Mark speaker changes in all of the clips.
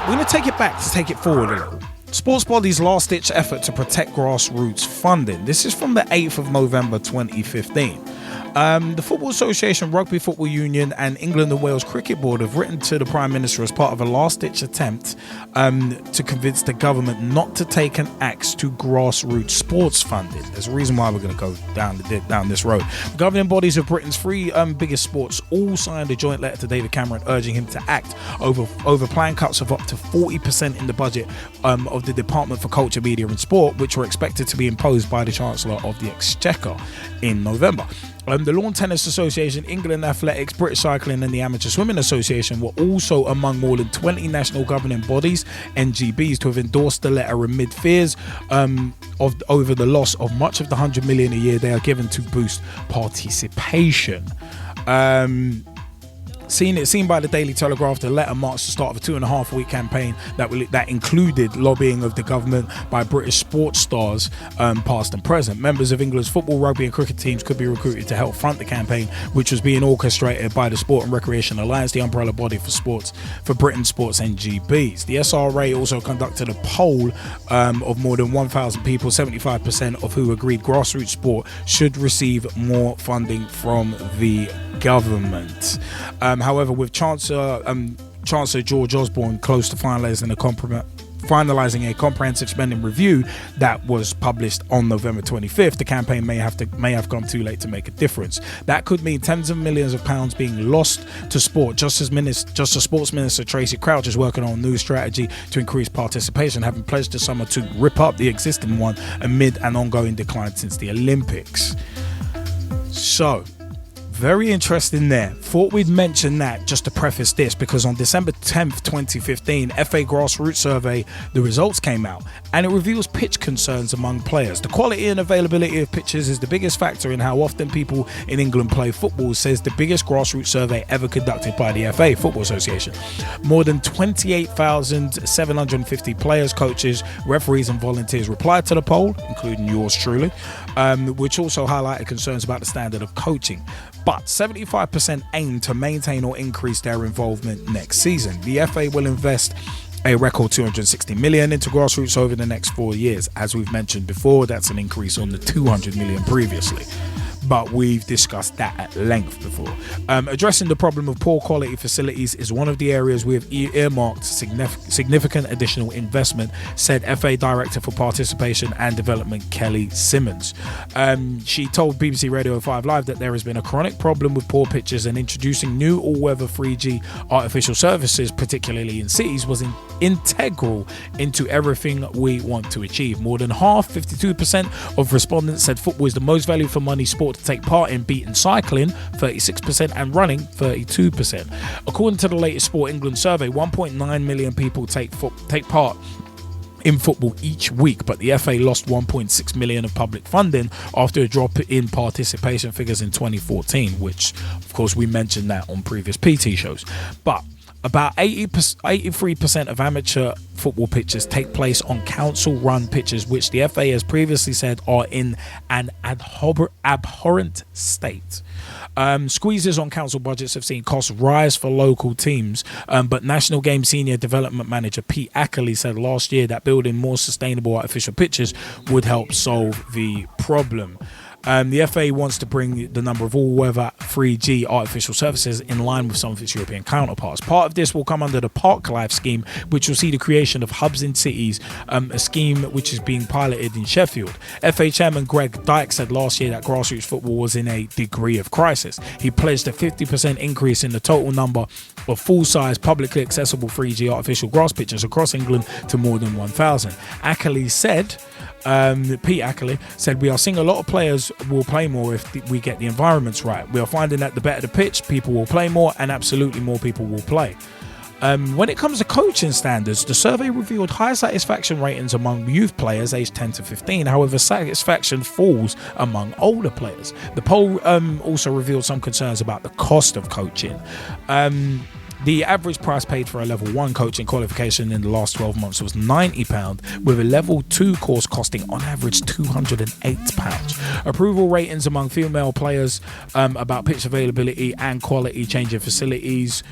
Speaker 1: we're going to take it back to take it forward a little. Sports bodies' last-ditch effort to protect grassroots funding. This is from the 8th of November 2015. The Football Association, Rugby Football Union and England and Wales Cricket Board have written to the Prime Minister as part of a last-ditch attempt to convince the government not to take an axe to grassroots sports funding. There's a reason why we're going to go down this road. The governing bodies of Britain's three biggest sports all signed a joint letter to David Cameron urging him to act over planned cuts of up to 40% in the budget of the Department for Culture, Media and Sport, which were expected to be imposed by the Chancellor of the Exchequer in November. The Lawn Tennis Association, England Athletics, British Cycling and the Amateur Swimming Association were also among more than 20 national governing bodies, NGBs, to have endorsed the letter amid fears over the loss of much of the $100 million a year they are given to boost participation. Seen by the Daily Telegraph, the letter marks the start of a 2.5-week campaign that included lobbying of the government by British sports stars, past and present. Members of England's football, rugby and cricket teams could be recruited to help front the campaign, which was being orchestrated by the Sport and Recreation Alliance, the umbrella body for Britain's sports NGBs. The SRA also conducted a poll of more than 1,000 people, 75% of who agreed grassroots sport should receive more funding from the government. However, with Chancellor George Osborne close to finalising a comprehensive spending review that was published on November 25th, the campaign may have gone too late to make a difference. That could mean tens of millions of pounds being lost to sport, just as Sports Minister Tracy Crouch is working on a new strategy to increase participation, having pledged this summer to rip up the existing one amid an ongoing decline since the Olympics. So, very interesting there. Thought we'd mention that just to preface this, because on December 10th, 2015, FA Grassroots Survey, the results came out, and it reveals pitch concerns among players. The quality and availability of pitches is the biggest factor in how often people in England play football, says the biggest grassroots survey ever conducted by the FA Football Association. More than 28,750 players, coaches, referees and volunteers replied to the poll, including yours truly, which also highlighted concerns about the standard of coaching. But 75% aim to maintain or increase their involvement next season. The FA will invest a record $260 million into grassroots over the next 4 years. As we've mentioned before, that's an increase on the $200 million previously. But we've discussed that at length before. Addressing the problem of poor quality facilities is one of the areas we have earmarked significant additional investment, said FA Director for Participation and Development Kelly Simmons. She told BBC Radio 5 Live that there has been a chronic problem with poor pitches, and introducing new all-weather 3G artificial surfaces, particularly in cities, was integral into everything we want to achieve. More than half, 52% of respondents, said football is the most value for money sport to take part in, beating cycling 36% and running 32%. According to the latest Sport England survey, 1.9 million people take part in football each week, but the FA lost 1.6 million of public funding after a drop in participation figures in 2014, which of course we mentioned that on previous PT shows. But about 83% of amateur football pitches take place on council-run pitches, which the FA has previously said are in an abhorrent state. Squeezes on council budgets have seen costs rise for local teams, but National Game Senior Development Manager Pete Ackley said last year that building more sustainable artificial pitches would help solve the problem. The FA wants to bring the number of all-weather 3G artificial surfaces in line with some of its European counterparts. Part of this will come under the Park Life scheme, which will see the creation of hubs in cities, a scheme which is being piloted in Sheffield. FA Chairman Greg Dyke said last year that grassroots football was in a degree of crisis. He pledged a 50% increase in the total number of full-size, publicly accessible 3G artificial grass pitches across England to more than 1,000. Ackley said... Pete Ackley said, "We are seeing a lot of players will play more if we get the environments right. We are finding that the better the pitch, people will play more, and absolutely more people will play." When it comes to coaching standards, the survey revealed high satisfaction ratings among youth players aged 10 to 15. However, satisfaction falls among older players. The poll also revealed some concerns about the cost of coaching. The average price paid for a level 1 coaching qualification in the last 12 months was £90, with a level 2 course costing on average £208. Approval ratings among female players about pitch availability and quality, changing facilities,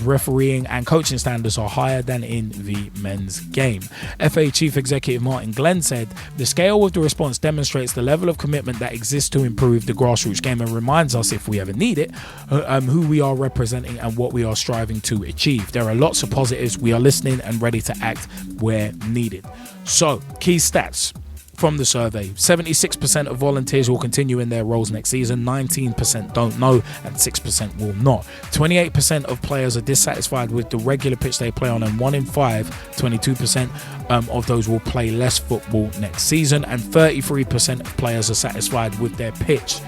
Speaker 1: refereeing and coaching standards are higher than in the men's game. FA Chief Executive Martin Glenn said, "The scale of the response demonstrates the level of commitment that exists to improve the grassroots game and reminds us, if we ever need it, who we are representing and what we are striving to achieve. There are lots of positives. We are listening and ready to act where needed." So, key stats from the survey: 76% of volunteers will continue in their roles next season, 19% don't know, and 6% will not. 28% of players are dissatisfied with the regular pitch they play on, and 1 in 5, 22% of those will play less football next season, and 33% of players are satisfied with their pitch,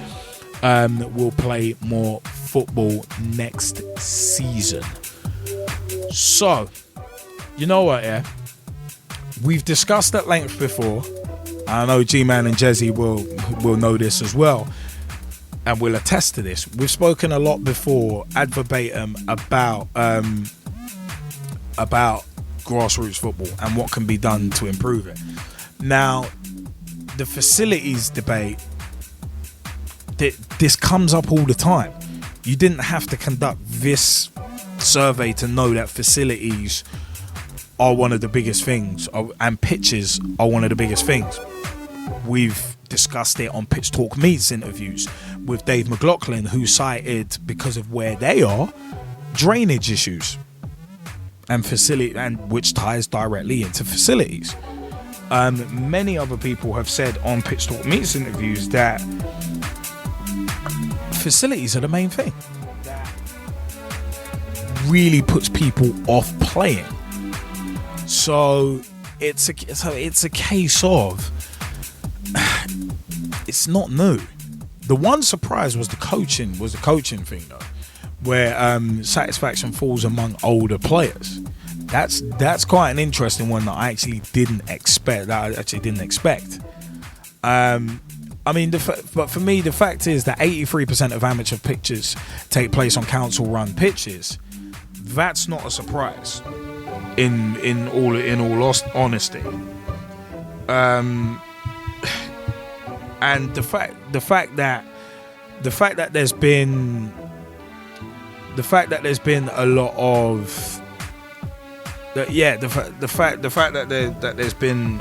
Speaker 1: will play more football next season. So, you know what, yeah? We've discussed at length before. I know Gman and Gezzie will know this as well, and will attest to this. We've spoken a lot before, ad verbatim, about grassroots football and what can be done to improve it. Now, the facilities debate, this comes up all the time. You didn't have to conduct this survey to know that facilities are one of the biggest things, and pitches are one of the biggest things. We've discussed it on Pitch Talk Meets interviews with Dave McLaughlin, who cited, because of where they are, drainage issues and facility, and which ties directly into facilities. Many other people have said on Pitch Talk Meets interviews that facilities are the main thing that really puts people off playing. So it's a case of, it's not new. The one surprise was the coaching thing though, where satisfaction falls among older players. That's quite an interesting one that I actually didn't expect. I mean, but for me, the fact is that 83% of amateur pitches take place on council-run pitches. That's not a surprise. In all honesty, and the fact that there's been a lot of the fact that there's been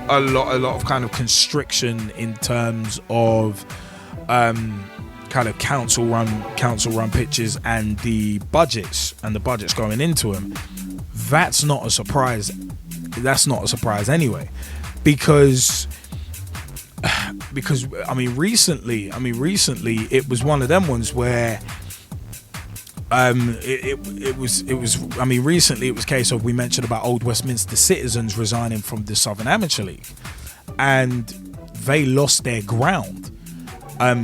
Speaker 1: a lot of kind of constriction in terms of kind of council run pitches and the budgets going into them. That's not a surprise anyway, because I mean recently it was one of them ones where it was a case of, we mentioned about Old Westminster Citizens resigning from the Southern Amateur League, and they lost their ground.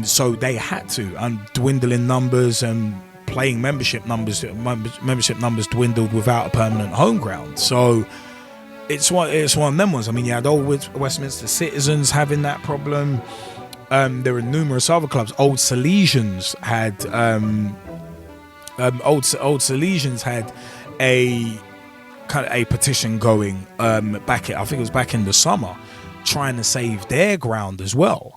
Speaker 1: So they had to, dwindle in numbers, and playing membership numbers dwindled without a permanent home ground. So it's one of them ones. I mean, you had Old Westminster Citizens having that problem. There were numerous other clubs. Old Salesians had a kind of a petition going I think it was back in the summer, trying to save their ground as well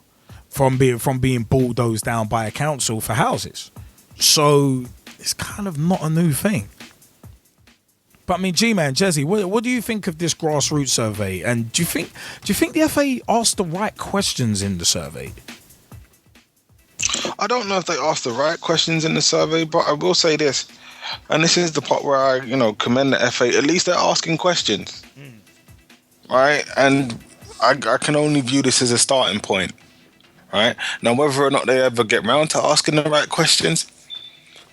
Speaker 1: from being bulldozed down by a council for houses. So it's kind of not a new thing. But I mean, Gman Gezzie, what do you think of this grassroots survey? And do you think the FA asked the right questions in the survey?
Speaker 2: I don't know if they asked the right questions in the survey, but I will say this, and this is the part where I, commend the FA. At least they're asking questions, right? And I can only view this as a starting point, right? Now, whether or not they ever get round to asking the right questions,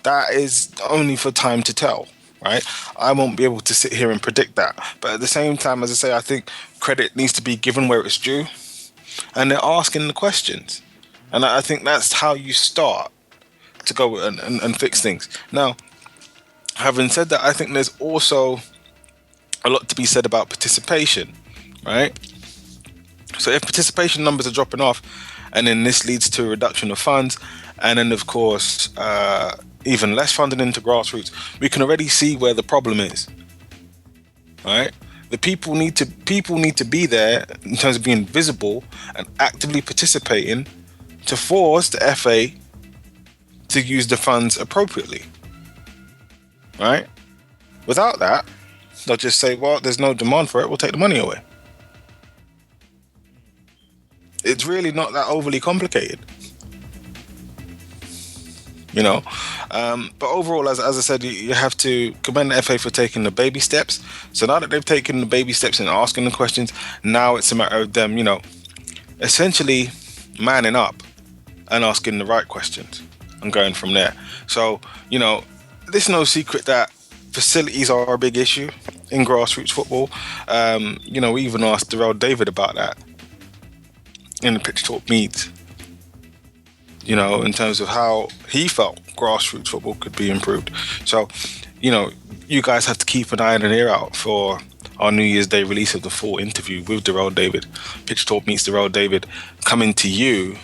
Speaker 2: that is only for time to tell, right? I won't be able to sit here and predict that. But at the same time, as I say, I think credit needs to be given where it's due, and they're asking the questions. And I think that's how you start to go and fix things. Now, having said that, I think there's also a lot to be said about participation, right? So if participation numbers are dropping off, and then this leads to a reduction of funds, and then, of course, even less funding into grassroots, we can already see where the problem is. Right? The people need to be there in terms of being visible and actively participating to force the FA to use the funds appropriately. Right? Without that, they'll just say, well, there's no demand for it, we'll take the money away. It's really not that overly complicated. You know, but overall, as I said, you have to commend the FA for taking the baby steps. So now that they've taken the baby steps and asking the questions, now it's a matter of them, you know, essentially manning up and asking the right questions and going from there. So, you know, there's no secret that facilities are a big issue in grassroots football. You know, we even asked Darrell David about that in the Pitch Talk meet. You know, in terms of how he felt grassroots football could be improved. So, you know, you guys have to keep an eye and an ear out for our New Year's Day release of the full interview with Darrell David. Pitch Talk meets Darrell David coming to you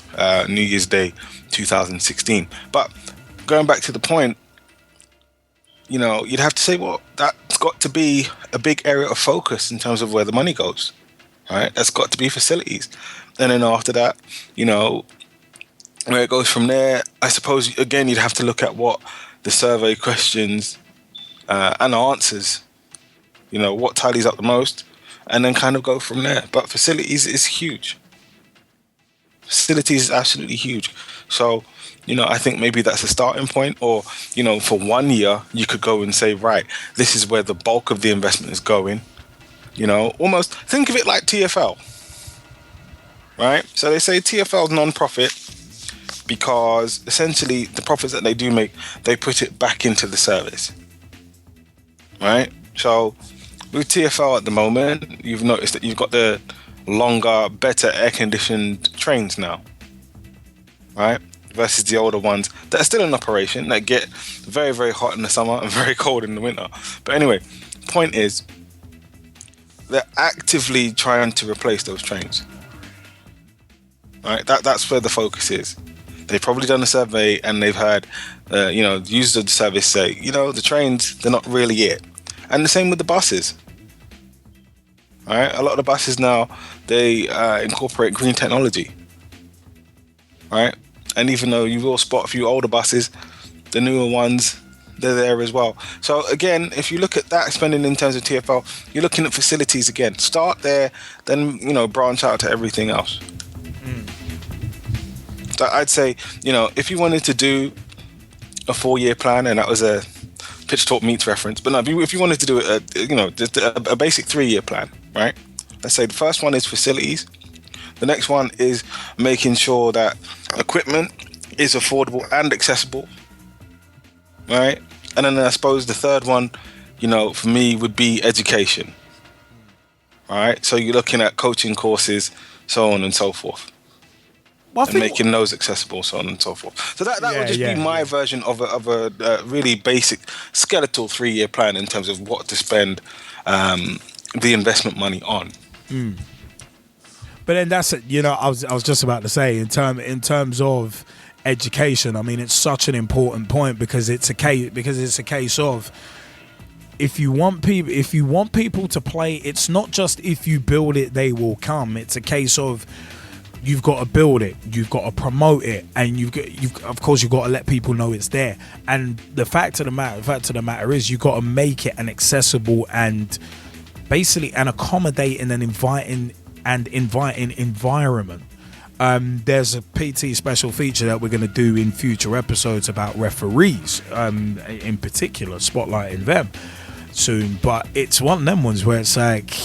Speaker 2: New Year's Day 2016. But going back to the point, you know, you'd have to say, well, that's got to be a big area of focus in terms of where the money goes. Right? That's got to be facilities. And then after that, you know, where it goes from there, I suppose, again, you'd have to look at what the survey questions and answers, you know, what tallies up the most, and then kind of go from there. But facilities is huge. Facilities is absolutely huge. So, you know, I think maybe that's a starting point. Or, you know, for 1 year, you could go and say, right, this is where the bulk of the investment is going. You know, almost think of it like TFL. Right? So they say TFL is non-profit, because essentially the profits that they do make, they put it back into the service. Right? So with TFL at the moment, you've noticed that you've got the longer, better air-conditioned trains now. Right? Versus the older ones that are still in operation, that get very, very hot in the summer and very cold in the winter. But anyway, point is, they're actively trying to replace those trains. Right? That's where the focus is. They've probably done a survey and they've had, you know, users of the service say, you know, the trains, they're not really it. And the same with the buses. All right? A lot of the buses now, they incorporate green technology. All right? And even though you will spot a few older buses, the newer ones, they're there as well. So again, if you look at that spending in terms of TFL, you're looking at facilities again. Start there, then, you know, branch out to everything else. So I'd say, you know, if you wanted to do a 4-year plan, and that was a Pitch Talk meets reference, but no, if you wanted to do you know, just a basic 3-year plan, right? Let's say the first one is facilities. The next one is making sure that equipment is affordable and accessible, right? And then I suppose the third one, you know, for me would be education, all right? So you're looking at coaching courses, so on and so forth. Well, and making those accessible, so on and so forth. So that would just be my version of a really basic skeletal 3-year plan in terms of what to spend the investment money on.
Speaker 1: But then that's it. You know, I was just about to say in terms of education. I mean, it's such an important point because it's a case of if you want people to play, it's not just if you build it they will come. It's a case of you've got to build it, you've got to promote it, and you've of course you've got to let people know it's there. And the fact of the matter is you've got to make it an accessible and basically an accommodating and inviting environment. There's a PT special feature that we're going to do in future episodes about referees, in particular, spotlighting them soon. But it's one of them ones where it's like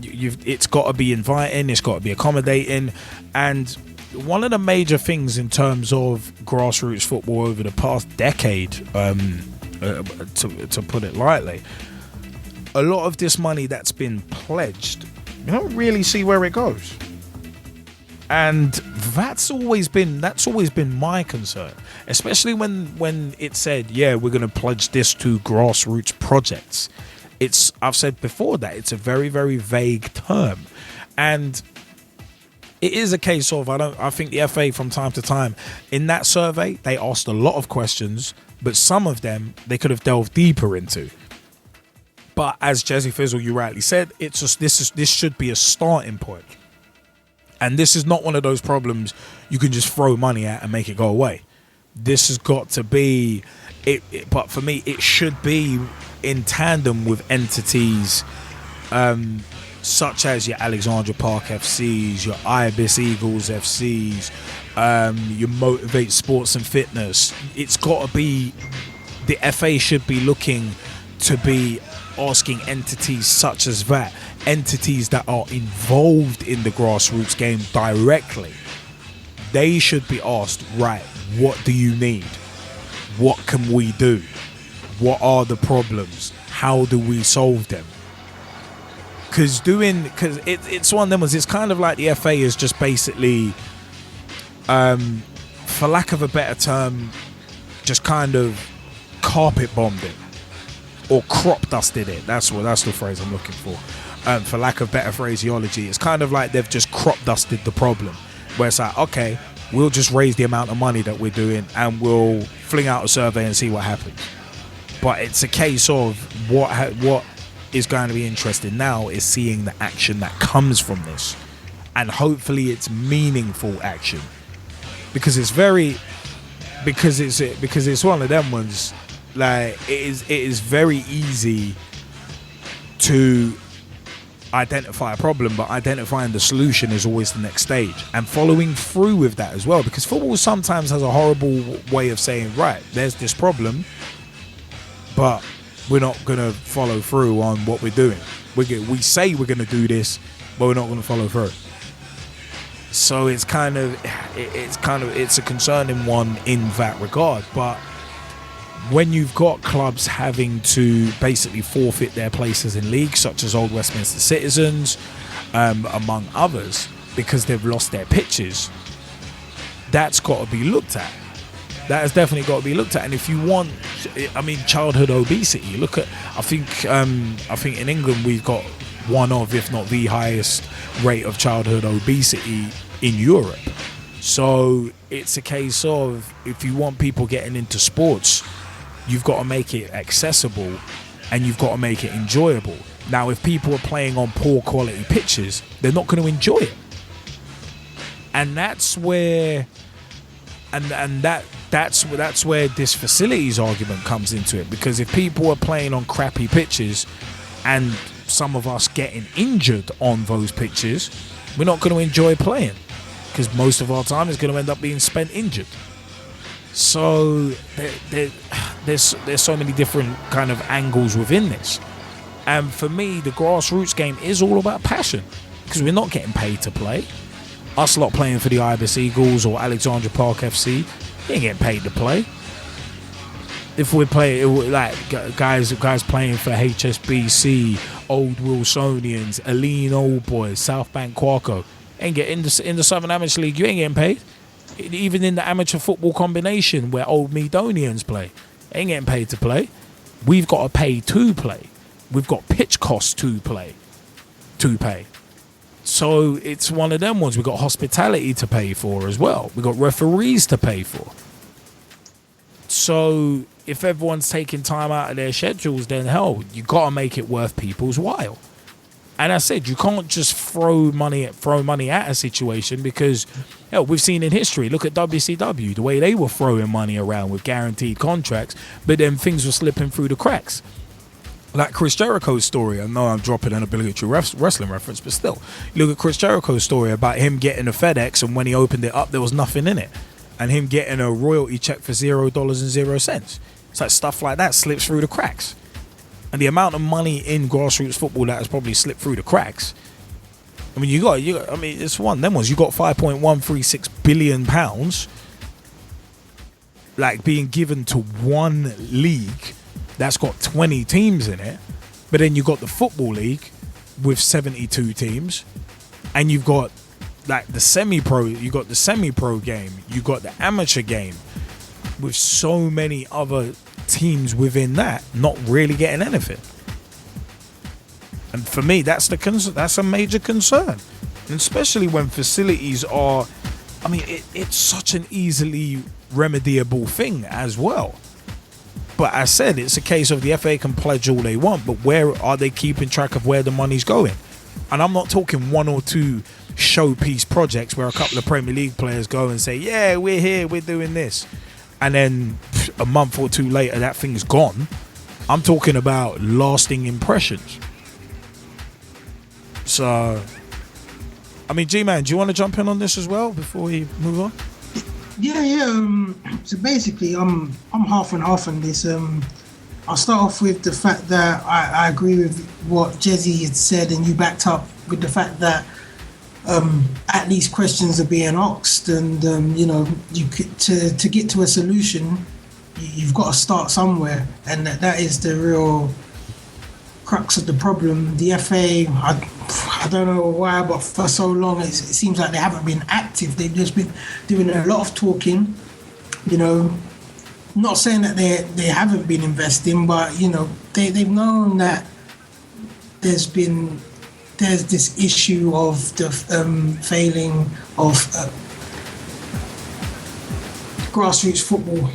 Speaker 1: it's got to be inviting, it's got to be accommodating. And one of the major things in terms of grassroots football over the past decade, to put it lightly, a lot of this money that's been pledged, you don't really see where it goes. And that's always been my concern, especially when it said, yeah, we're going to pledge this to grassroots projects. I've said before that it's a very, very vague term, and it is a case of I think the FA from time to time in that survey they asked a lot of questions. but some of them they could have delved deeper into. But as Gezzie Fizzle, you rightly said, this should be a starting point. And this is not one of those problems you can just throw money at and make it go away. This has got to be but for me, it should be in tandem with entities such as your Alexandra Park FCs, your Ibis Eagles FCs, your Motivate Sports and Fitness. It's got to be, the FA should be looking to be asking entities such as that, entities that are involved in the grassroots game directly. They should be asked, right, what do you need? What can we do? What are the problems? How do we solve them? Because it's one of them, it's kind of like the FA is just basically, for lack of a better term, just kind of carpet bombed it or crop dusted it. That's the phrase I'm looking for. For lack of better phraseology, it's kind of like they've just crop dusted the problem, where it's like, okay, we'll just raise the amount of money that we're doing and we'll fling out a survey and see what happens. But it's a case of what is going to be interesting now is seeing the action that comes from this, and hopefully it's meaningful action, because it's one of them ones, like it is very easy to identify a problem, but identifying the solution is always the next stage, and following through with that as well, because football sometimes has a horrible way of saying, right, there's this problem, but we're not going to follow through on what we're doing. We say we're going to do this, but we're not going to follow through. So it's a concerning one in that regard. But when you've got clubs having to basically forfeit their places in leagues, such as Old Westminster Citizens, among others, because they've lost their pitches, that's got to be looked at. That has definitely got to be looked at. And if you want, I mean, childhood obesity, look at, I think in England we've got one of, if not the highest rate of childhood obesity in Europe. So it's a case of, if you want people getting into sports, you've got to make it accessible and you've got to make it enjoyable. Now, if people are playing on poor quality pitches, they're not going to enjoy it. And that's where, that's where this facilities argument comes into it. Because if people are playing on crappy pitches and some of us getting injured on those pitches, we're not going to enjoy playing, because most of our time is going to end up being spent injured. So there's so many different kind of angles within this. And for me, the grassroots game is all about passion, because we're not getting paid to play. Us lot playing for the Ibis Eagles or Alexandra Park FC, we ain't getting paid to play. If we play like guys playing for HSBC, Old Wilsonians, Aline Old Boys, South Bank Quarko, ain't getting in the Southern Amateur League, you ain't getting paid. Even in the amateur football combination where Old Medonians play, ain't getting paid to play. We've got to pay to play. We've got pitch costs to pay. So it's one of them ones. We've got hospitality to pay for as well. We've got referees to pay for. So if everyone's taking time out of their schedules, then hell, you got to make it worth people's while. And I said, you can't just throw money at a situation, because hell, we've seen in history, look at WCW, the way they were throwing money around with guaranteed contracts, but then things were slipping through the cracks. Like Chris Jericho's story, I know I'm dropping an obligatory wrestling reference, but still, you look at Chris Jericho's story about him getting a FedEx, and when he opened it up, there was nothing in it, and him getting a royalty check for $0.00. It's like stuff like that slips through the cracks. And the amount of money in grassroots football that has probably slipped through the cracks. I mean, it's one of them ones. You got £5.136 billion like being given to one league that's got 20 teams in it, but then you got the football league with 72 teams, and you've got like the semi-pro. You got the semi-pro game. You got the amateur game, with so many other teams within that not really getting anything. And for me, that's a major concern, and especially when facilities are, I mean, it's such an easily remediable thing as well. But I said it's a case of the FA can pledge all they want, but where are they keeping track of where the money's going? And I'm not talking one or two showpiece projects where a couple of Premier League players go and say, yeah, we're here, we're doing this. And then a month or two later, that thing's gone. I'm talking about lasting impressions. So, I mean, Gman, do you want to jump in on this as well before we move on?
Speaker 3: Yeah. So basically, I'm half and half on this. I'll start off with the fact that I agree with what Gezzie had said, and you backed up with the fact that at least questions are being asked, and to get to a solution, you've got to start somewhere, and that is the real crux of the problem. The FA, I don't know why, but for so long it seems like they haven't been active. They've just been doing a lot of talking, not saying that they haven't been investing, but they've known that there's this issue of the failing of grassroots football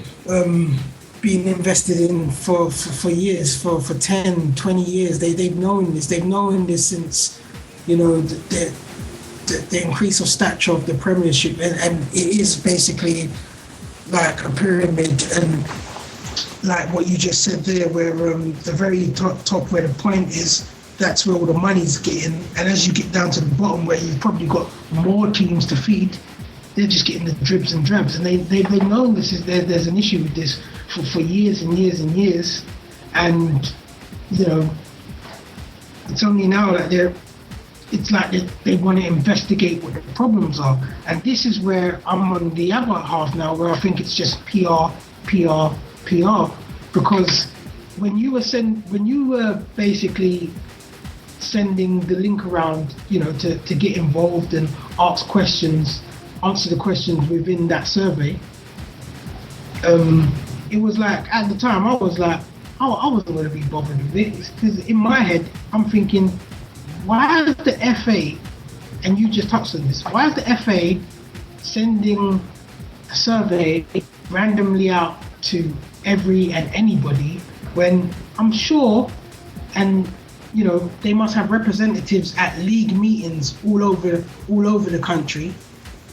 Speaker 3: being invested in for years, for 10, 20 years. They've known this. They've known this since, the increase of stature of the Premiership. And it is basically like a pyramid, and like what you just said there, where the very top where the point is, that's where all the money's getting. And as you get down to the bottom, where you've probably got more teams to feed, they're just getting the dribs and drabs. And they've known there's an issue with this for years and years and years. And, it's only now that they want to investigate what the problems are. And this is where I'm on the other half now, where I think it's just PR. Because when you were basically sending the link around, to get involved and answer the questions within that survey, it was like, at the time, I was like, I wasn't going to be bothered with it, because in my head, I'm thinking, why is the FA, and you just touched on this, why is the FA sending a survey randomly out to every and anybody, when I'm sure, and they must have representatives at league meetings all over the country.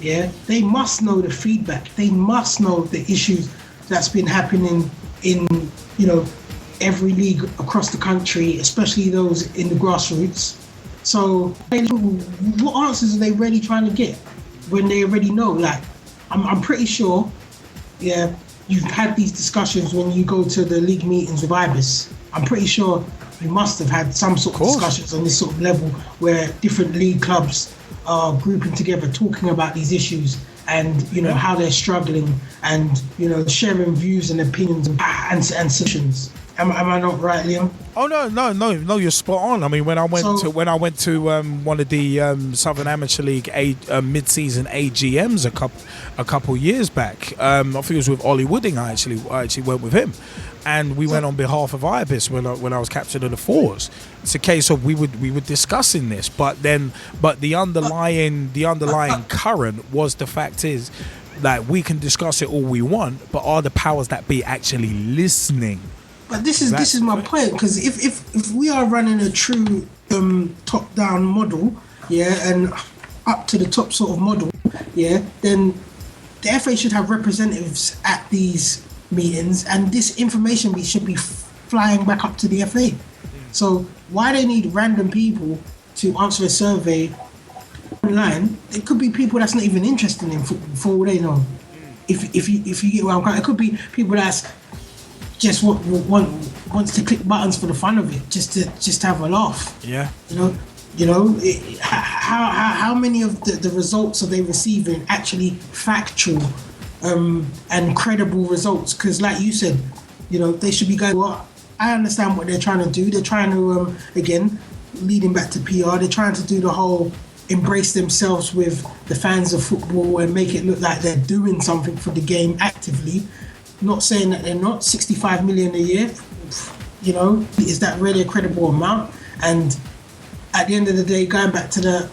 Speaker 3: Yeah, they must know the feedback. They must know the issues that's been happening in every league across the country, especially those in the grassroots. So what answers are they really trying to get when they already know? Like, I'm pretty sure, yeah, you've had these discussions when you go to the league meetings with Ibis. I'm pretty sure you must have had some sort of discussions on this sort of level, where different league clubs are grouping together, talking about these issues, and how they're struggling, and sharing views and opinions and solutions. Am I not right, Liam?
Speaker 1: Oh no, you're spot on. I mean, when I went to one of the Southern Amateur League mid-season AGMs a couple years back, I think it was with Ollie Wooding. I actually went with him, and we went on behalf of Ibis when I was captain of the Fours. It's a case of we were discussing this, but the underlying current was, the fact is that we can discuss it all we want, but are the powers that be actually listening?
Speaker 3: But this is my point, because if we are running a true top-down model, yeah, and up to the top sort of model, yeah, then the FA should have representatives at these meetings, and this information should be flying back up to the FA. So why they need random people to answer a survey online? It could be people that's not even interested in football, for all they know. If you get where I'm going, it could be people that's just wants to click buttons for the fun of it, just to have a laugh.
Speaker 1: Yeah.
Speaker 3: How many of the results are they receiving actually factual and credible results? Because like you said, they should be going, well, I understand what they're trying to do. They're trying to, again, leading back to PR, they're trying to do the whole embrace themselves with the fans of football and make it look like they're doing something for the game actively. Not saying that they're not. 65 million a year, is that really a credible amount? And at the end of the day, going back to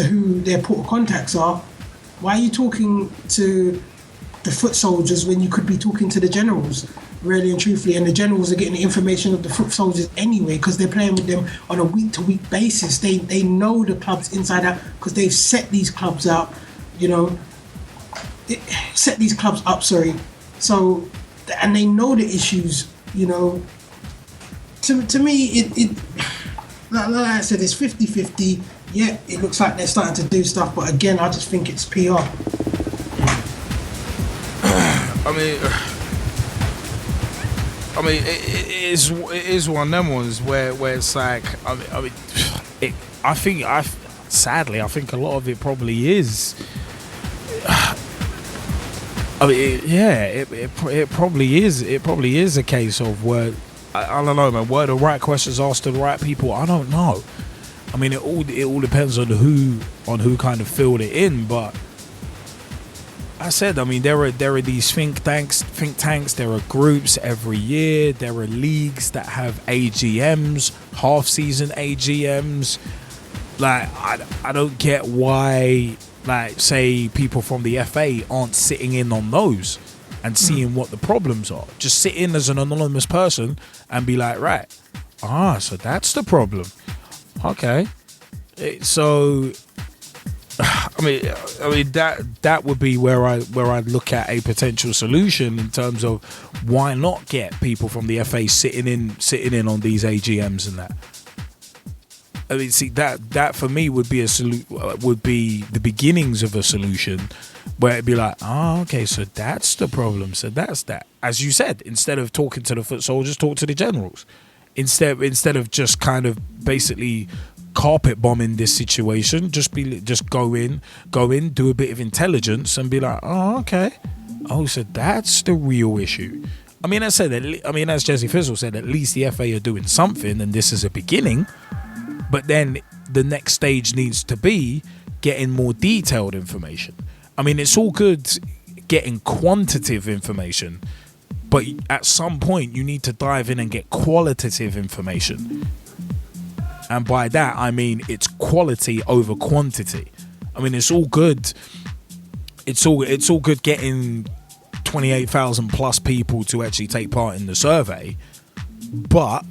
Speaker 3: who their port of contacts are, why are you talking to the foot soldiers when you could be talking to the generals? really and truthfully, and the generals are getting the information of the foot soldiers anyway because they're playing with them on a week-to-week basis. They know the clubs inside out because they've set these clubs up, you know, set these clubs up, sorry. So, and they know the issues, you know. To me, it like I said, it's 50-50. Yeah, it looks like they're starting to do stuff, but again, I just think it's PR.
Speaker 1: I mean, it is one of them ones where it's like, sadly, I think a lot of it probably is. I mean, it probably is. It probably is a case of where I don't know, man. Were the right questions asked to the right people? I don't know. I mean, it all depends on who kind of filled it in, but. I said, I mean, there are these think tanks, there are groups every year, there are leagues that have AGMs, half-season AGMs. Like, I don't get why, like, say, people from the FA aren't sitting in on those and seeing what the problems are. Just sit in as an anonymous person and be like, right, so that's the problem. Okay. So... I mean that would be where I'd look at a potential solution in terms of why not get people from the FA sitting in on these AGMs and that. I mean, see that for me would be would be the beginnings of a solution where it'd be like, okay, so that's the problem, so that's that. As you said, instead of talking to the foot soldiers, talk to the generals. Instead of just kind of basically carpet bombing this situation, just go in, do a bit of intelligence and be like, okay, so that's the real issue. I mean, as Gezzie Fizzle said, at least the FA are doing something, and this is a beginning. But then the next stage needs to be getting more detailed information. I mean, it's all good getting quantitative information, but at some point you need to dive in and get qualitative information. And by that, I mean it's quality over quantity. I mean, it's all good. It's all good getting 28,000 plus people to actually take part in the survey, but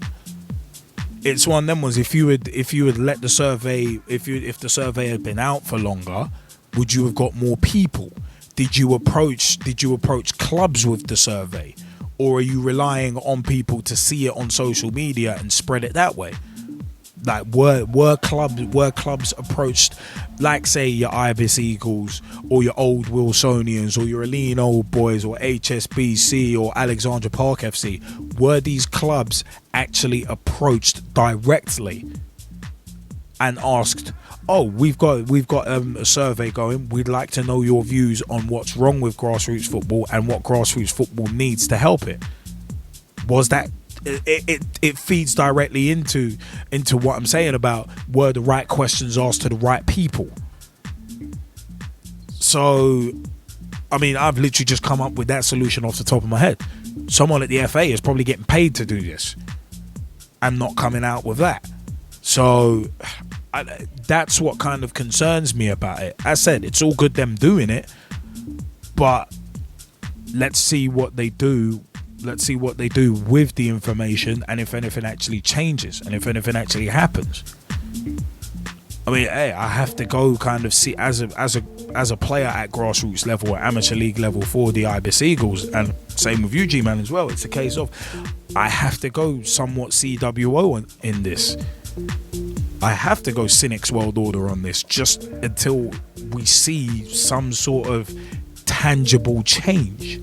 Speaker 1: it's one of them ones. If you had let the survey, if the survey had been out for longer, would you have got more people? Did you approach clubs with the survey, or are you relying on people to see it on social media and spread it that way? Like were clubs approached, like say your Ibis Eagles or your old Wilsonians or your Lean Old Boys or HSBC or Alexandra Park FC? Were these clubs actually approached directly and asked, we've got a survey going, we'd like to know your views on what's wrong with grassroots football and what grassroots football needs to help it? Was that it feeds directly into what I'm saying about were the right questions asked to the right people. So, I mean, I've literally just come up with that solution off the top of my head. Someone at the FA is probably getting paid to do this and not coming out with that. So, that's what kind of concerns me about it. As I said, it's all good them doing it, but let's see what they do. Let's see what they do with the information, and if anything actually changes, and if anything actually happens. I mean, hey, I have to go kind of see as a player at grassroots level, at amateur league level for the Ibis Eagles, and same with you, Gman, as well. It's a case of I have to go somewhat CWO in this. I have to go Cynic's World Order on this, just until we see some sort of tangible change.